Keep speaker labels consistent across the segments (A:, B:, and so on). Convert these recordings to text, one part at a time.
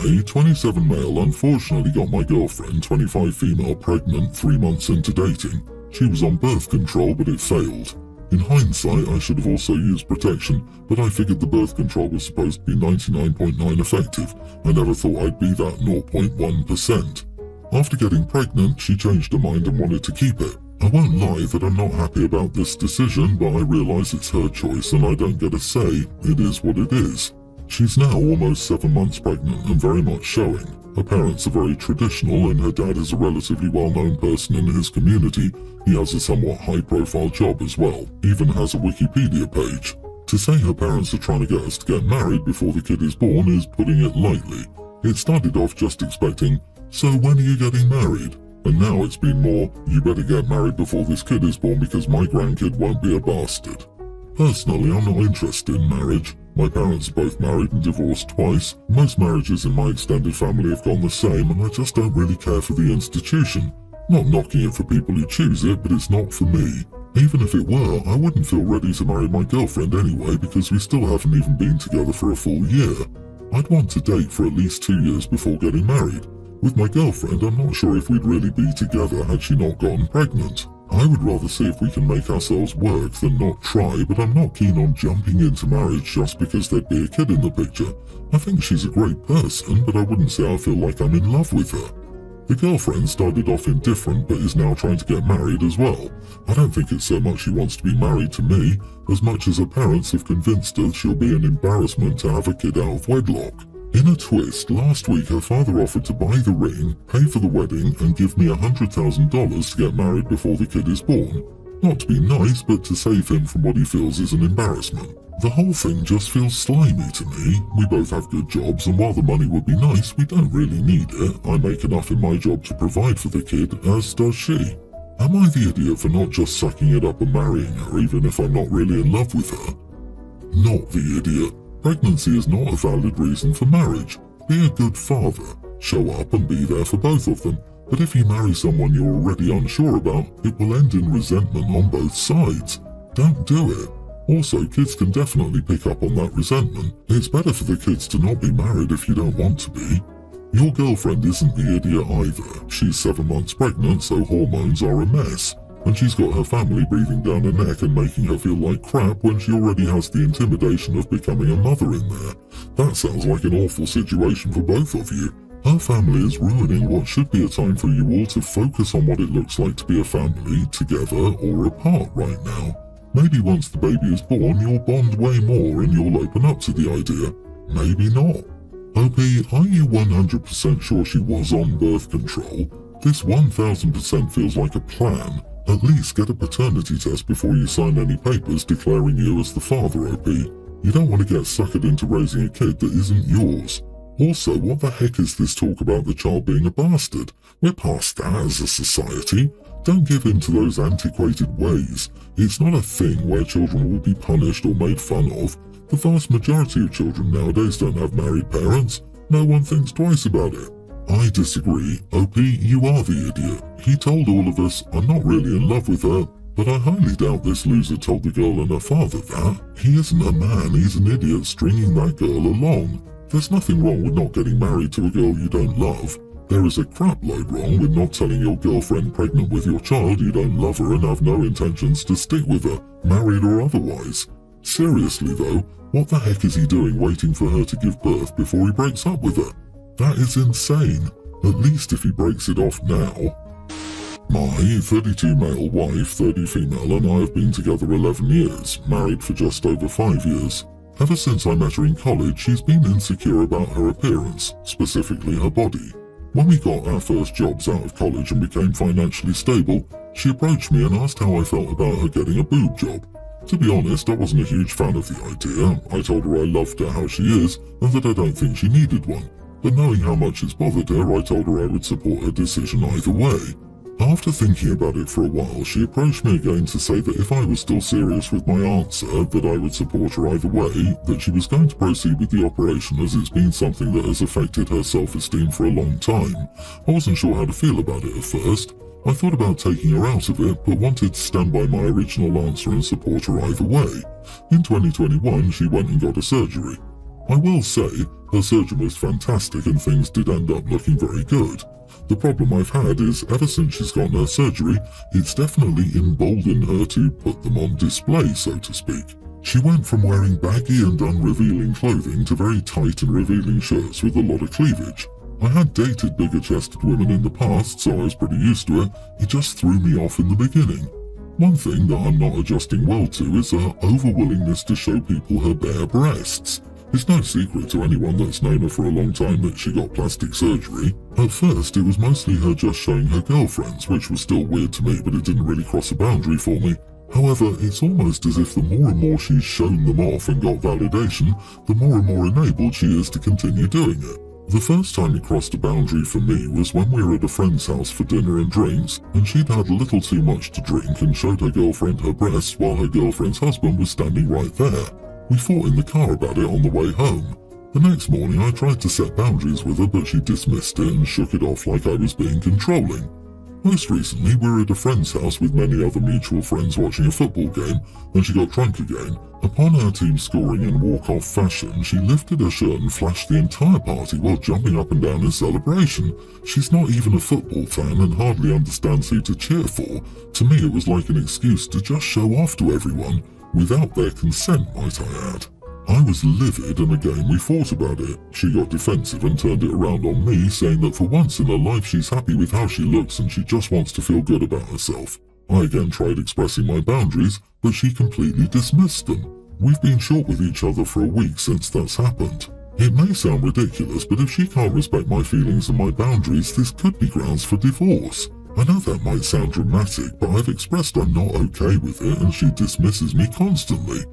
A: A 27 male unfortunately got my girlfriend, 25 female, pregnant 3 months into dating. She was on birth control, but it failed. In hindsight, I should have also used protection, but I figured the birth control was supposed to be 99.9% effective. I never thought I'd be that 0.1%. After getting pregnant, she changed her mind and wanted to keep it. I won't lie that I'm not happy about this decision, but I realise it's her choice and I don't get a say. It is what it is. She's now almost 7 months pregnant and very much showing. Her parents are very traditional and her dad is a relatively well-known person in his community. He has a somewhat high-profile job as well, even has a Wikipedia page. To say her parents are trying to get us to get married before the kid is born is putting it lightly. It started off just expecting, "So when are you getting married?" And now it's been more, "You better get married before this kid is born because my grandkid won't be a bastard." Personally, I'm not interested in marriage. My parents are both married and divorced twice. Most marriages in my extended family have gone the same, and I just don't really care for the institution. Not knocking it for people who choose it, but it's not for me. Even if it were, I wouldn't feel ready to marry my girlfriend anyway because we still haven't even been together for a full year. I'd want to date for at least 2 years before getting married. With my girlfriend, I'm not sure if we'd really be together had she not gotten pregnant. I would rather see if we can make ourselves work than not try, but I'm not keen on jumping into marriage just because there'd be a kid in the picture. I think she's a great person, but I wouldn't say I feel like I'm in love with her. The girlfriend started off indifferent but is now trying to get married as well. I don't think it's so much she wants to be married to me, as much as her parents have convinced her she'll be an embarrassment to have a kid out of wedlock. In a twist, last week her father offered to buy the ring, pay for the wedding, and give me $100,000 to get married before the kid is born. Not to be nice, but to save him from what he feels is an embarrassment. The whole thing just feels slimy to me. We both have good jobs, and while the money would be nice, we don't really need it. I make enough in my job to provide for the kid, as does she. Am I the idiot for not just sucking it up and marrying her, even if I'm not really in love with her? Not the idiot. Pregnancy is not a valid reason for marriage. Be a good father. Show up and be there for both of them. But if you marry someone you're already unsure about, it will end in resentment on both sides. Don't do it. Also, kids can definitely pick up on that resentment. It's better for the kids to not be married if you don't want to be. Your girlfriend isn't the idiot either. She's 7 months pregnant, so hormones are a mess. And she's got her family breathing down her neck and making her feel like crap when she already has the intimidation of becoming a mother in there. That sounds like an awful situation for both of you. Her family is ruining what should be a time for you all to focus on what it looks like to be a family, together or apart right now. Maybe once the baby is born, you'll bond way more and you'll open up to the idea. Maybe not. OP, are you 100% sure she was on birth control? This 1000% feels like a plan. At least get a paternity test before you sign any papers declaring you as the father, OP. You don't want to get suckered into raising a kid that isn't yours. Also, what the heck is this talk about the child being a bastard? We're past that as a society. Don't give in to those antiquated ways. It's not a thing where children will be punished or made fun of. The vast majority of children nowadays don't have married parents. No one thinks twice about it. I disagree. OP, you are the idiot. He told all of us, I'm not really in love with her, but I highly doubt this loser told the girl and her father that. He isn't a man, he's an idiot stringing that girl along. There's nothing wrong with not getting married to a girl you don't love. There is a crap load wrong with not telling your girlfriend pregnant with your child you don't love her and have no intentions to stick with her, married or otherwise. Seriously though, what the heck is he doing waiting for her to give birth before he breaks up with her? That is insane. At least if he breaks it off now. My 32 male wife, 30 female, and I have been together 11 years, married for just over 5 years. Ever since I met her in college, she's been insecure about her appearance, specifically her body. When we got our first jobs out of college and became financially stable, she approached me and asked how I felt about her getting a boob job. To be honest, I wasn't a huge fan of the idea. I told her I loved her how she is and that I don't think she needed one. But knowing how much it's bothered her, I told her I would support her decision either way. After thinking about it for a while, she approached me again to say that if I was still serious with my answer, that I would support her either way, that she was going to proceed with the operation as it's been something that has affected her self-esteem for a long time. I wasn't sure how to feel about it at first. I thought about taking her out of it, but wanted to stand by my original answer and support her either way. In 2021, she went and got a surgery. I will say, her surgeon was fantastic and things did end up looking very good. The problem I've had is, ever since she's gotten her surgery, it's definitely emboldened her to put them on display, so to speak. She went from wearing baggy and unrevealing clothing to very tight and revealing shirts with a lot of cleavage. I had dated bigger-chested women in the past, so I was pretty used to it. It just threw me off in the beginning. One thing that I'm not adjusting well to is her over-willingness to show people her bare breasts. It's no secret to anyone that's known her for a long time that she got plastic surgery. At first, it was mostly her just showing her girlfriends, which was still weird to me, but it didn't really cross a boundary for me. However, it's almost as if the more and more she's shown them off and got validation, the more and more enabled she is to continue doing it. The first time it crossed a boundary for me was when we were at a friend's house for dinner and drinks, and she'd had a little too much to drink and showed her girlfriend her breasts while her girlfriend's husband was standing right there. We fought in the car about it on the way home. The next morning I tried to set boundaries with her, but she dismissed it and shook it off like I was being controlling. Most recently, we were at a friend's house with many other mutual friends watching a football game, and she got drunk again. Upon our team scoring in walk-off fashion, she lifted her shirt and flashed the entire party while jumping up and down in celebration. She's not even a football fan and hardly understands who to cheer for. To me, it was like an excuse to just show off to everyone, without their consent, might I add. I was livid, and again we fought about it. She got defensive and turned it around on me, saying that for once in her life she's happy with how she looks and she just wants to feel good about herself. I again tried expressing my boundaries, but she completely dismissed them. We've been short with each other for a week since that's happened. It may sound ridiculous, but if she can't respect my feelings and my boundaries, this could be grounds for divorce. I know that might sound dramatic, but I've expressed I'm not okay with it and she dismisses me constantly.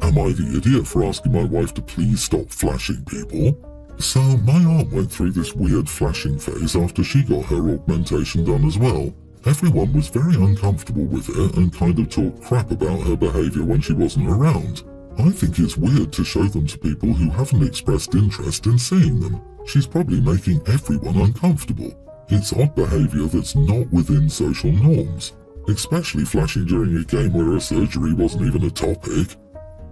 A: Am I the idiot for asking my wife to please stop flashing people? So my aunt went through this weird flashing phase after she got her augmentation done as well. Everyone was very uncomfortable with it and kind of talked crap about her behaviour when she wasn't around. I think it's weird to show them to people who haven't expressed interest in seeing them. She's probably making everyone uncomfortable. It's odd behaviour that's not within social norms, especially flashing during a game where her surgery wasn't even a topic.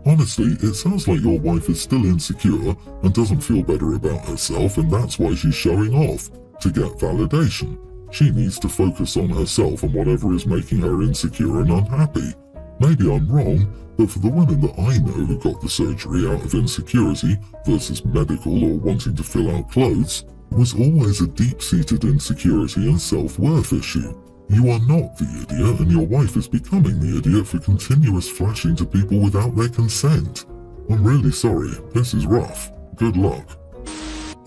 A: Honestly, it sounds like your wife is still insecure and doesn't feel better about herself, and that's why she's showing off, to get validation. She needs to focus on herself and whatever is making her insecure and unhappy. Maybe I'm wrong, but for the women that I know who got the surgery out of insecurity versus medical or wanting to fill out clothes, it was always a deep-seated insecurity and self-worth issue. You are not the idiot, and your wife is becoming the idiot for continuous flashing to people without their consent. I'm really sorry, this is rough. Good luck.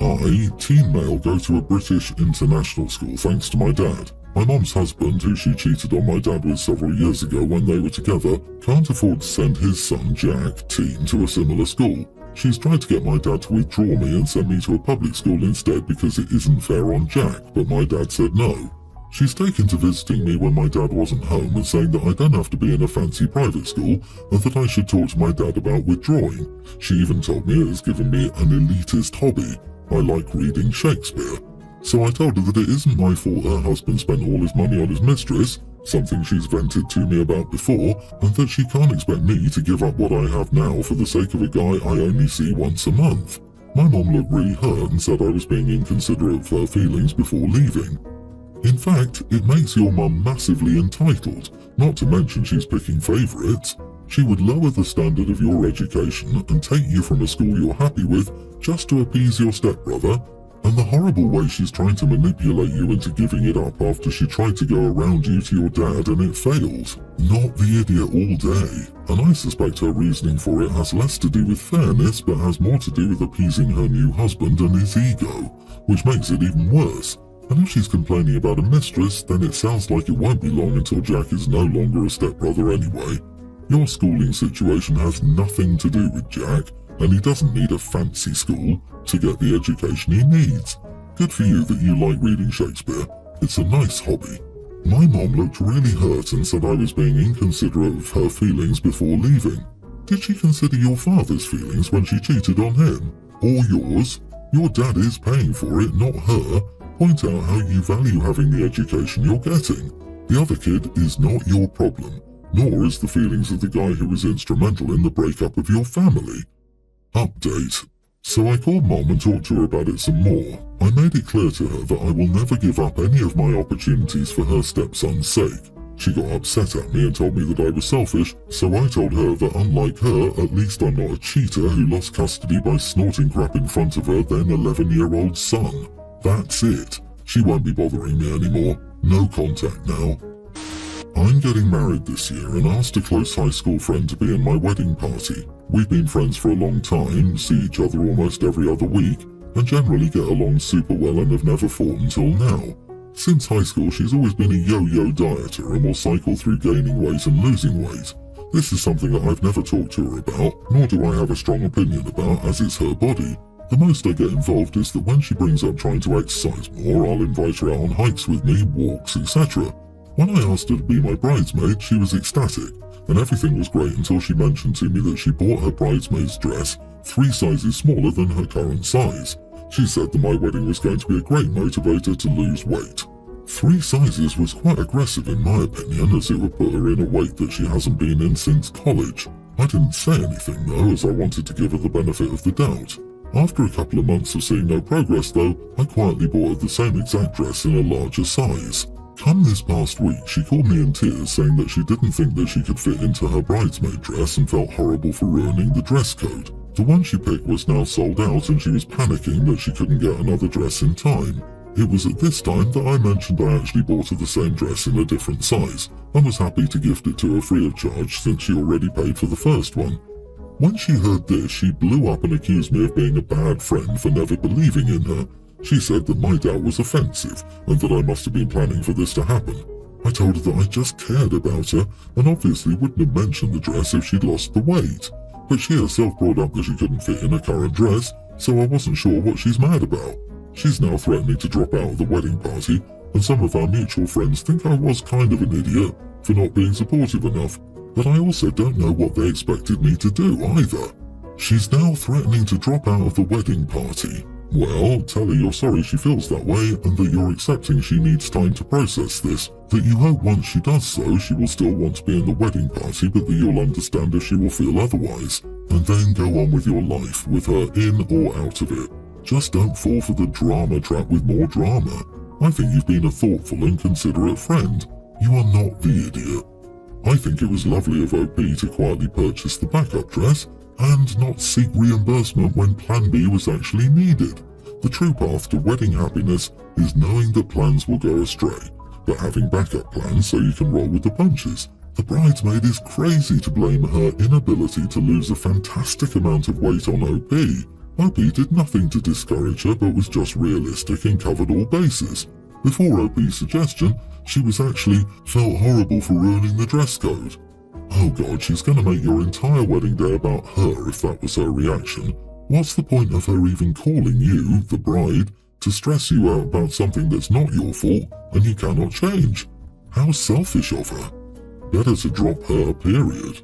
A: I, teen male, go to a British international school thanks to my dad. My mom's husband, who she cheated on my dad with several years ago when they were together, can't afford to send his son, Jack, teen, to a similar school. She's tried to get my dad to withdraw me and send me to a public school instead because it isn't fair on Jack, but my dad said no. She's taken to visiting me when my dad wasn't home and saying that I don't have to be in a fancy private school and that I should talk to my dad about withdrawing. She even told me it has given me an elitist hobby. I like reading Shakespeare. So I told her that it isn't my fault her husband spent all his money on his mistress, something she's vented to me about before, and that she can't expect me to give up what I have now for the sake of a guy I only see once a month. My mom looked really hurt and said I was being inconsiderate of her feelings before leaving. In fact, it makes your mum massively entitled, not to mention she's picking favourites. She would lower the standard of your education and take you from a school you're happy with just to appease your stepbrother, and the horrible way she's trying to manipulate you into giving it up after she tried to go around you to your dad and it failed. Not the idiot all day, and I suspect her reasoning for it has less to do with fairness but has more to do with appeasing her new husband and his ego, which makes it even worse. And if she's complaining about a mistress, then it sounds like it won't be long until Jack is no longer a stepbrother anyway. Your schooling situation has nothing to do with Jack, and he doesn't need a fancy school to get the education he needs. Good for you that you like reading Shakespeare. It's a nice hobby. My mom looked really hurt and said I was being inconsiderate of her feelings before leaving. Did she consider your father's feelings when she cheated on him? Or yours? Your dad is paying for it, not her. Point out how you value having the education you're getting. The other kid is not your problem, nor is the feelings of the guy who was instrumental in the breakup of your family. Update. So I called Mom and talked to her about it some more. I made it clear to her that I will never give up any of my opportunities for her stepson's sake. She got upset at me and told me that I was selfish, so I told her that unlike her, at least I'm not a cheater who lost custody by snorting crap in front of her then 11-year-old son. That's it. She won't be bothering me anymore. No contact now. I'm getting married this year and asked a close high school friend to be in my wedding party. We've been friends for a long time, see each other almost every other week, and generally get along super well and have never fought until now. Since high school, she's always been a yo-yo dieter and will cycle through gaining weight and losing weight. This is something that I've never talked to her about, nor do I have a strong opinion about, as it's her body. The most I get involved is that when she brings up trying to exercise more, I'll invite her out on hikes with me, walks, etc. When I asked her to be my bridesmaid, she was ecstatic, and everything was great until she mentioned to me that she bought her bridesmaid's dress 3 sizes smaller than her current size. She said that my wedding was going to be a great motivator to lose weight. 3 sizes was quite aggressive in my opinion, as it would put her in a weight that she hasn't been in since college. I didn't say anything though, as I wanted to give her the benefit of the doubt. After a couple of months of seeing no progress though, I quietly bought her the same exact dress in a larger size. Come this past week, she called me in tears saying that she didn't think that she could fit into her bridesmaid dress and felt horrible for ruining the dress code. The one she picked was now sold out and she was panicking that she couldn't get another dress in time. It was at this time that I mentioned I actually bought her the same dress in a different size and was happy to gift it to her free of charge since she already paid for the first one. When she heard this, she blew up and accused me of being a bad friend for never believing in her. She said that my doubt was offensive and that I must have been planning for this to happen. I told her that I just cared about her and obviously wouldn't have mentioned the dress if she'd lost the weight. But she herself brought up that she couldn't fit in her current dress, so I wasn't sure what she's mad about. She's now threatening to drop out of the wedding party, and some of our mutual friends think I was kind of an idiot for not being supportive enough, but I also don't know what they expected me to do either. She's now threatening to drop out of the wedding party. Well, tell her you're sorry she feels that way and that you're accepting she needs time to process this, that you hope once she does so she will still want to be in the wedding party but that you'll understand if she will feel otherwise, and then go on with your life with her in or out of it. Just don't fall for the drama trap with more drama. I think you've been a thoughtful and considerate friend. You are not the idiot. I think it was lovely of OP to quietly purchase the backup dress and not seek reimbursement when Plan B was actually needed. The true path to wedding happiness is knowing that plans will go astray, but having backup plans so you can roll with the punches. The bridesmaid is crazy to blame her inability to lose a fantastic amount of weight on OP. OP did nothing to discourage her but was just realistic and covered all bases. Before OP's suggestion, she was actually felt horrible for ruining the dress code. Oh god, she's gonna make your entire wedding day about her if that was her reaction. What's the point of her even calling you, the bride, to stress you out about something that's not your fault and you cannot change? How selfish of her. Better to drop her, period.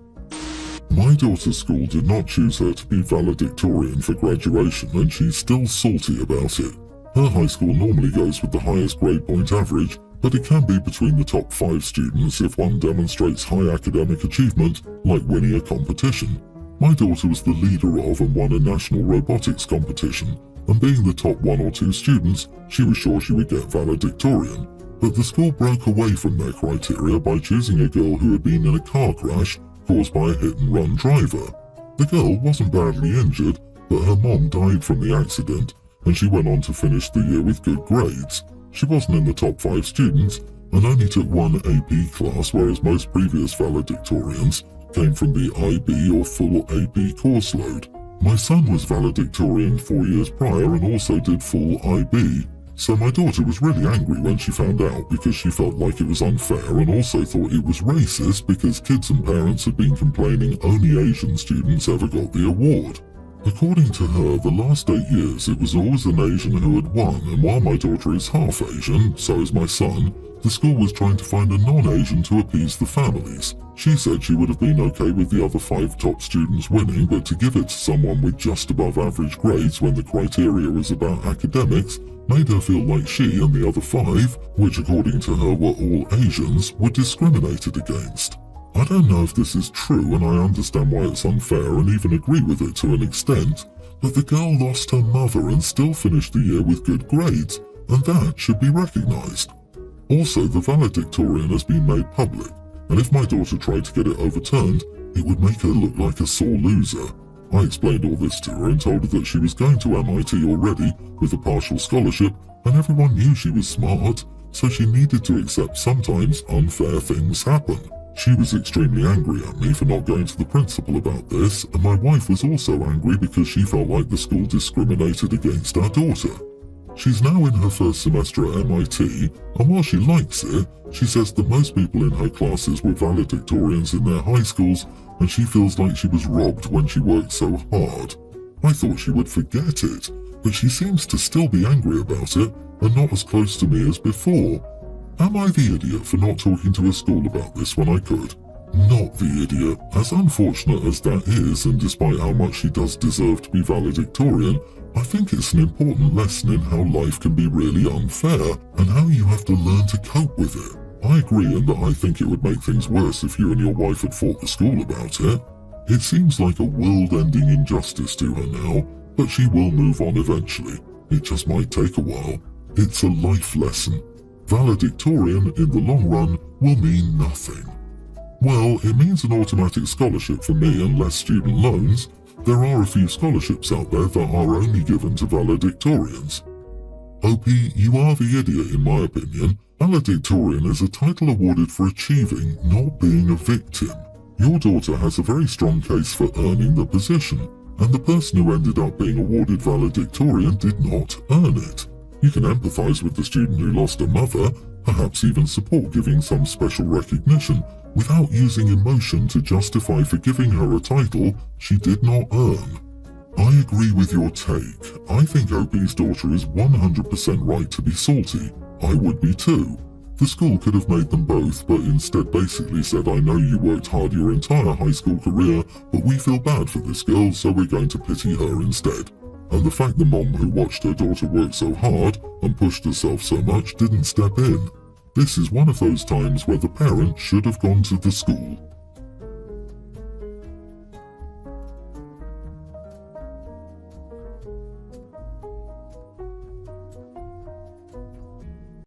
A: My daughter's school did not choose her to be valedictorian for graduation and she's still salty about it. Her high school normally goes with the highest grade point average, but it can be between the top 5 students if one demonstrates high academic achievement, like winning a competition. My daughter was the leader of and won a national robotics competition, and being the top 1 or 2 students, she was sure she would get valedictorian. But the school broke away from their criteria by choosing a girl who had been in a car crash caused by a hit-and-run driver. The girl wasn't badly injured, but her mom died from the accident, and she went on to finish the year with good grades. She wasn't in the top 5 students, and only took 1 AP class, whereas most previous valedictorians came from the IB or full AP course load. My son was valedictorian 4 years prior and also did full IB, so my daughter was really angry when she found out because she felt like it was unfair and also thought it was racist because kids and parents had been complaining only Asian students ever got the award. According to her, the last 8 years it was always an Asian who had won, and while my daughter is half Asian, so is my son, the school was trying to find a non-Asian to appease the families. She said she would have been okay with the other 5 top students winning, but to give it to someone with just above average grades when the criteria was about academics made her feel like she and the other 5, which according to her were all Asians, were discriminated against. I don't know if this is true and I understand why it's unfair and even agree with it to an extent, but the girl lost her mother and still finished the year with good grades, and that should be recognised. Also, the valedictorian has been made public, and if my daughter tried to get it overturned, it would make her look like a sore loser. I explained all this to her and told her that she was going to MIT already with a partial scholarship, and everyone knew she was smart, so she needed to accept sometimes unfair things happen. She was extremely angry at me for not going to the principal about this, and my wife was also angry because she felt like the school discriminated against our daughter. She's now in her first semester at MIT, and while she likes it, she says that most people in her classes were valedictorians in their high schools, and she feels like she was robbed when she worked so hard. I thought she would forget it, but she seems to still be angry about it, and not as close to me as before. Am I the idiot for not talking to a school about this when I could? Not the idiot. As unfortunate as that is, and despite how much she does deserve to be valedictorian, I think it's an important lesson in how life can be really unfair, and how you have to learn to cope with it. I agree in that I think it would make things worse if you and your wife had fought the school about it. It seems like a world-ending injustice to her now, but she will move on eventually. It just might take a while. It's a life lesson. Valedictorian in the long run will mean nothing. Well, it means an automatic scholarship for me and less student loans. There are a few scholarships out there that are only given to valedictorians. OP, you are the idiot in my opinion. Valedictorian is a title awarded for achieving, not being a victim. Your daughter has a very strong case for earning the position, and the person who ended up being awarded valedictorian did not earn it. You can empathise with the student who lost a mother, perhaps even support giving some special recognition, without using emotion to justify for giving her a title she did not earn. I agree with your take. I think OP's daughter is 100% right to be salty. I would be too. The school could have made them both, but instead basically said, I know you worked hard your entire high school career, but we feel bad for this girl, so we're going to pity her instead. And the fact the mom who watched her daughter work so hard and pushed herself so much didn't step in. This is one of those times where the parent should have gone to the school.